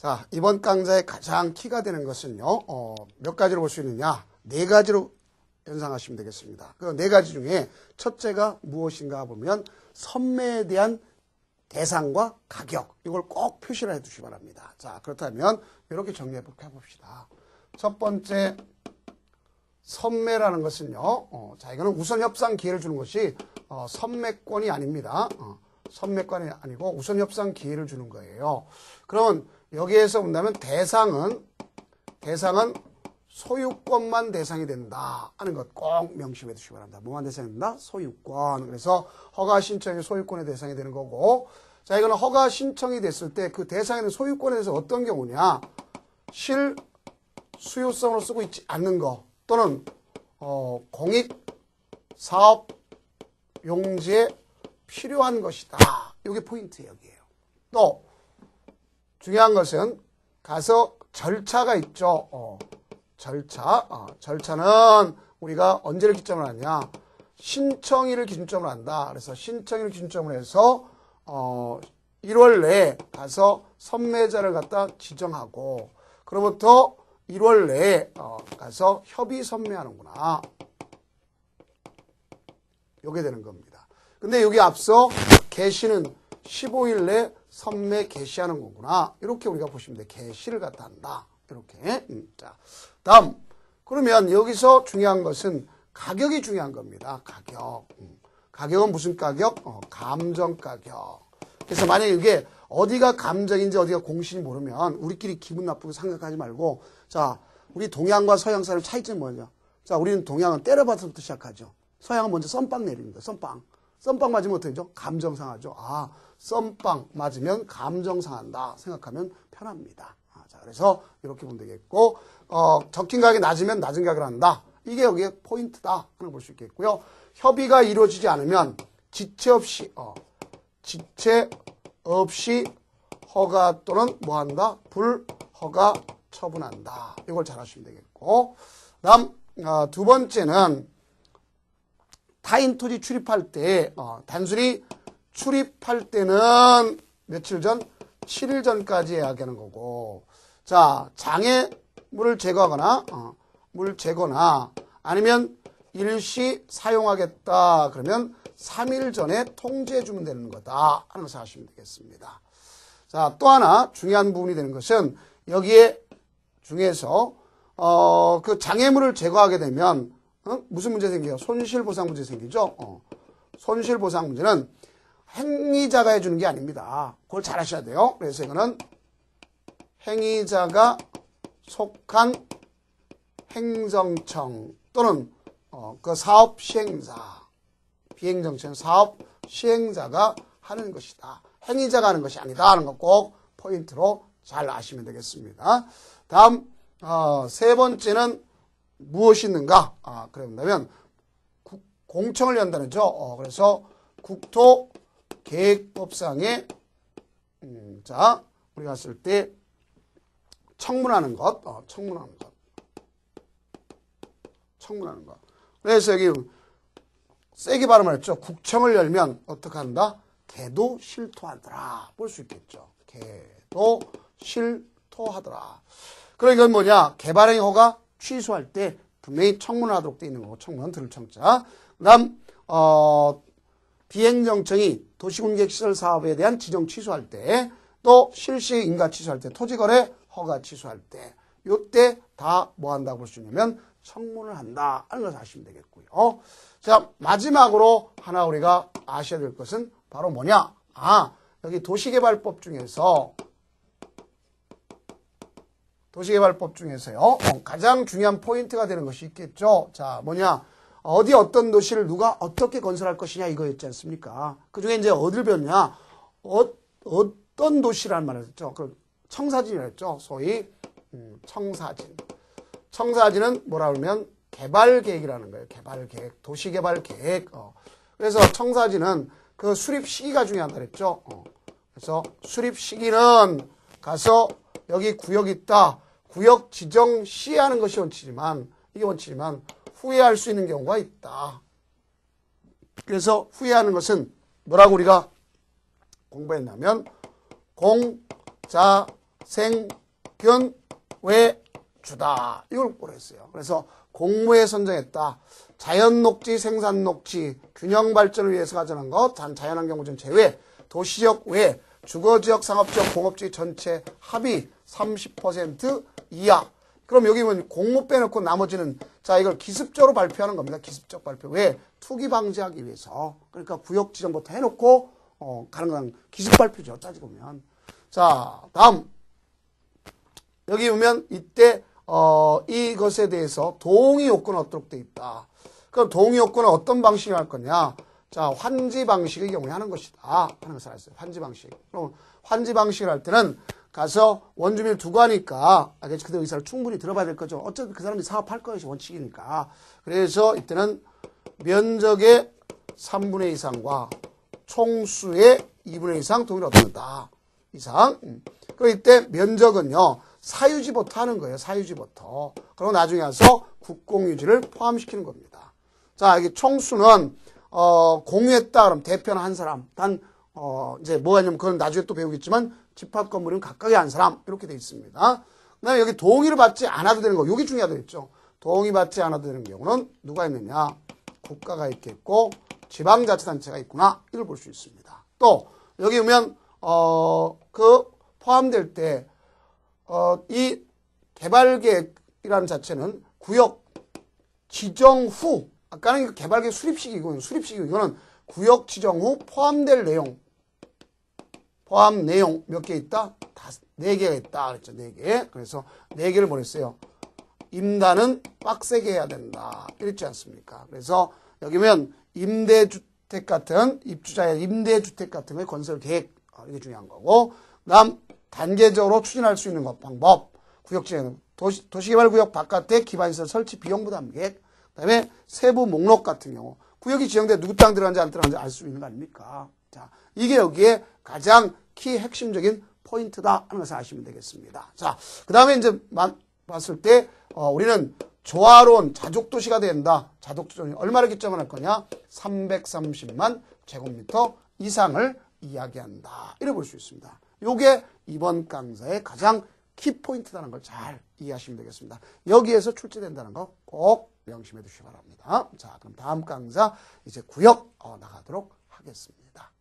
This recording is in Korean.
자, 이번 강좌의 가장 키가 되는 것은요, 몇 가지로 볼 수 있느냐? 네 가지로 연상하시면 되겠습니다. 그 네 가지 중에 첫째가 무엇인가 보면 선매에 대한 대상과 가격, 이걸 꼭 표시를 해 두시기 바랍니다. 자, 그렇다면 이렇게 정리해 봅시다. 첫 번째, 선매라는 것은요, 자, 이거는 우선 협상 기회를 주는 것이 선매권이 아닙니다. 선매권이 아니고 우선 협상 기회를 주는 거예요. 그러면 여기에서 본다면 대상은 소유권만 대상이 된다 하는 것 꼭 명심해 두시기 바랍니다. 뭐만 대상이 된다? 소유권. 그래서 허가 신청이 소유권의 대상이 되는 거고, 자, 이거는 허가 신청이 됐을 때 그 대상에 있는 소유권에 대해서 어떤 경우냐? 실수요성으로 쓰고 있지 않는 거, 또는 공익 사업 용지에 필요한 것이다. 이게 포인트예요, 여기에요. 또 중요한 것은 가서 절차가 있죠. 절차는 우리가 언제를 기점으로 하냐? 신청일을 기준점으로 한다. 그래서 신청일을 기준점으로 해서 1월 내에 가서 선매자를 갖다 지정하고, 그로부터 1월 내에 가서 협의 선매하는구나. 요게 되는 겁니다. 근데 여기 앞서 개시는 15일 내 선매 개시하는 거구나. 이렇게 우리가 보시면 돼. 개시를 갖다 한다. 이렇게. 자, 다음. 그러면 여기서 중요한 것은 가격이 중요한 겁니다. 가격. 가격은 무슨 가격? 감정 가격. 그래서 만약에 이게 어디가 감정인지 어디가 공신이 모르면 우리끼리 기분 나쁘게 생각하지 말고, 자, 우리 동양과 서양 사람 차이점이 뭐냐? 자, 우리는 동양은 때려박서부터 시작하죠. 서양은 먼저 썸빵 내립니다. 썸빵 맞으면 어떻게 되죠? 감정 상하죠. 아, 썸빵 맞으면 감정 상한다 생각하면 편합니다. 자, 그래서 이렇게 보면 되겠고, 적힌 가격이 낮으면 낮은 가격을 한다. 이게 여기에 포인트다. 그걸 볼 수 있겠고요. 협의가 이루어지지 않으면 지체 없이 허가 또는 뭐 한다? 불허가 처분한다. 이걸 잘 하시면 되겠고, 다음 두 번째는 타인 토지 출입할 때 단순히 출입할 때는 며칠 전? 7일 전까지 예약하는 거고, 자, 장애물을 제거하거나 물 제거나 아니면 일시 사용하겠다 그러면 3일 전에 통지해 주면 되는 거다 하는 것을 하시면 되겠습니다. 자, 또 하나 중요한 부분이 되는 것은 여기에 중에서 그 장애물을 제거하게 되면 무슨 문제 생겨요? 손실보상 문제 생기죠. 손실보상 문제는 행위자가 해주는 게 아닙니다. 그걸 잘 하셔야 돼요. 그래서 이거는 행위자가 속한 행정청 또는 그 사업 시행자, 비행정청 사업 시행자가 하는 것이다. 행위자가 하는 것이 아니다 하는 거 꼭 포인트로 잘 아시면 되겠습니다. 다음 세 번째는 무엇이 있는가? 그런다면 공청을 연다는죠. 그래서 국토계획법상에 자, 우리가 했을 때 청문하는 것. 그래서 여기 세게 발음을 했죠. 국청을 열면 어떻게 한다? 개도 실토하더라. 볼 수 있겠죠. 개도 실토하더라. 그러니까 이건 뭐냐? 개발행위 허가 취소할 때 분명히 청문을 하도록 되어 있는 거고, 청문 들을 청자. 그다음 비행정청이 도시군객시설 사업에 대한 지정 취소할 때, 또 실시 인가 취소할 때, 토지거래 허가 취소할 때, 요때 다 뭐 한다고 볼 수 있냐면 청문을 한다 하는 것을 아시면 되겠고요. 자, 마지막으로 하나 우리가 아셔야 될 것은 바로 뭐냐? 여기 도시개발법 중에서요, 가장 중요한 포인트가 되는 것이 있겠죠. 자, 뭐냐? 어떤 도시를 누가 어떻게 건설할 것이냐 이거였지 않습니까? 그 중에 이제 어딜 배웠냐? 어떤 도시라는 말을 했죠. 그 청사진이라고 했죠. 소위 청사진. 청사진은 뭐라 그러면 개발계획이라는 거예요. 개발계획, 도시개발계획. 그래서 청사진은 그 수립 시기가 중요하다 그랬죠. 그래서 수립 시기는 가서 여기 구역이 있다. 구역 지정 시에 하는 것이 원칙이지만, 이게 원칙이지만 후회할 수 있는 경우가 있다. 그래서 후회하는 것은 뭐라고 우리가 공부했냐면 공자 생균 외주다. 이걸 보냈어요. 그래서 공모에 선정했다. 자연녹지, 생산녹지, 균형발전을 위해서 가져간 것, 자연환경보전 제외, 도시적 외, 주거지역, 상업지역, 공업지 전체 합의 30% 이하. 그럼 여기 보면 공모 빼놓고 나머지는 자 이걸 기습적으로 발표하는 겁니다. 기습적 발표. 왜? 투기 방지하기 위해서. 그러니까 구역 지정부터 해놓고 가는 건 기습 발표죠. 따지고 보면. 자 다음 여기 보면 이때 이것에 대해서 동의 요건은 어떻게 돼 있다. 그럼 동의 요건은 어떤 방식으로 할 거냐. 자 환지 방식의 경우에 하는 것이다 하는 것을 알았어요. 환지 방식. 그럼 환지 방식을 할 때는 가서 원주민을 두고 하니까 그들 의사를 충분히 들어봐야 될 거죠. 어차피 그 사람이 사업할 것이 원칙이니까. 그래서 이때는 면적의 3분의 2 이상과 총수의 2분의 2 이상 동의를 얻는다. 이상. 그리고 이때 면적은요. 사유지부터 하는 거예요. 사유지부터. 그리고 나중에 와서 국공유지를 포함시키는 겁니다. 자, 여기 총수는 공유했다 그럼 대표는 한 사람. 이제 뭐가 있냐면 그건 나중에 또 배우겠지만 집합 건물은 각각의 한 사람 이렇게 되어 있습니다. 그다음에 여기 동의를 받지 않아도 되는 거. 여기 중요하겠죠. 동의받지 않아도 되는 경우는 누가 있느냐? 국가가 있겠고 지방자치단체가 있구나. 이걸 볼 수 있습니다. 또 여기 보면 그 포함될 때 이 개발계획이라는 자체는 구역 지정 후 아까는 개발계획 수립식이고 이거는 구역 지정 후 포함될 내용 포함 내용 몇 개 있다? 4개가 있다. 그랬죠. 4개. 그래서 4개를 보냈어요. 임단은 빡세게 해야 된다. 이랬지 않습니까? 그래서 여기 보면 임대주택 같은 입주자의 임대주택 같은 거의 건설 계획 이게 중요한 거고 그다음 단계적으로 추진할 수 있는 것 방법 구역지정 도시개발구역 바깥에 기반시설 설치 비용 부담 계획 그다음에 세부 목록 같은 경우 구역이 지정돼 누구 땅 들어간지 안 들어간지 알 수 있는 거 아닙니까? 자, 이게 여기에 가장 키 핵심적인 포인트다 하는 것을 아시면 되겠습니다. 자, 그 다음에 이제 봤을 때 우리는 조화로운 자족도시가 된다. 자족도시 얼마를 기점을 할 거냐? 330만 제곱미터 이상을 이야기한다. 이래 볼 수 있습니다. 요게 이번 강좌의 가장 키포인트라는 걸 잘 이해하시면 되겠습니다. 여기에서 출제된다는 거 꼭 명심해 두시기 바랍니다. 자, 그럼 다음 강좌 이제 구역 나가도록 하겠습니다.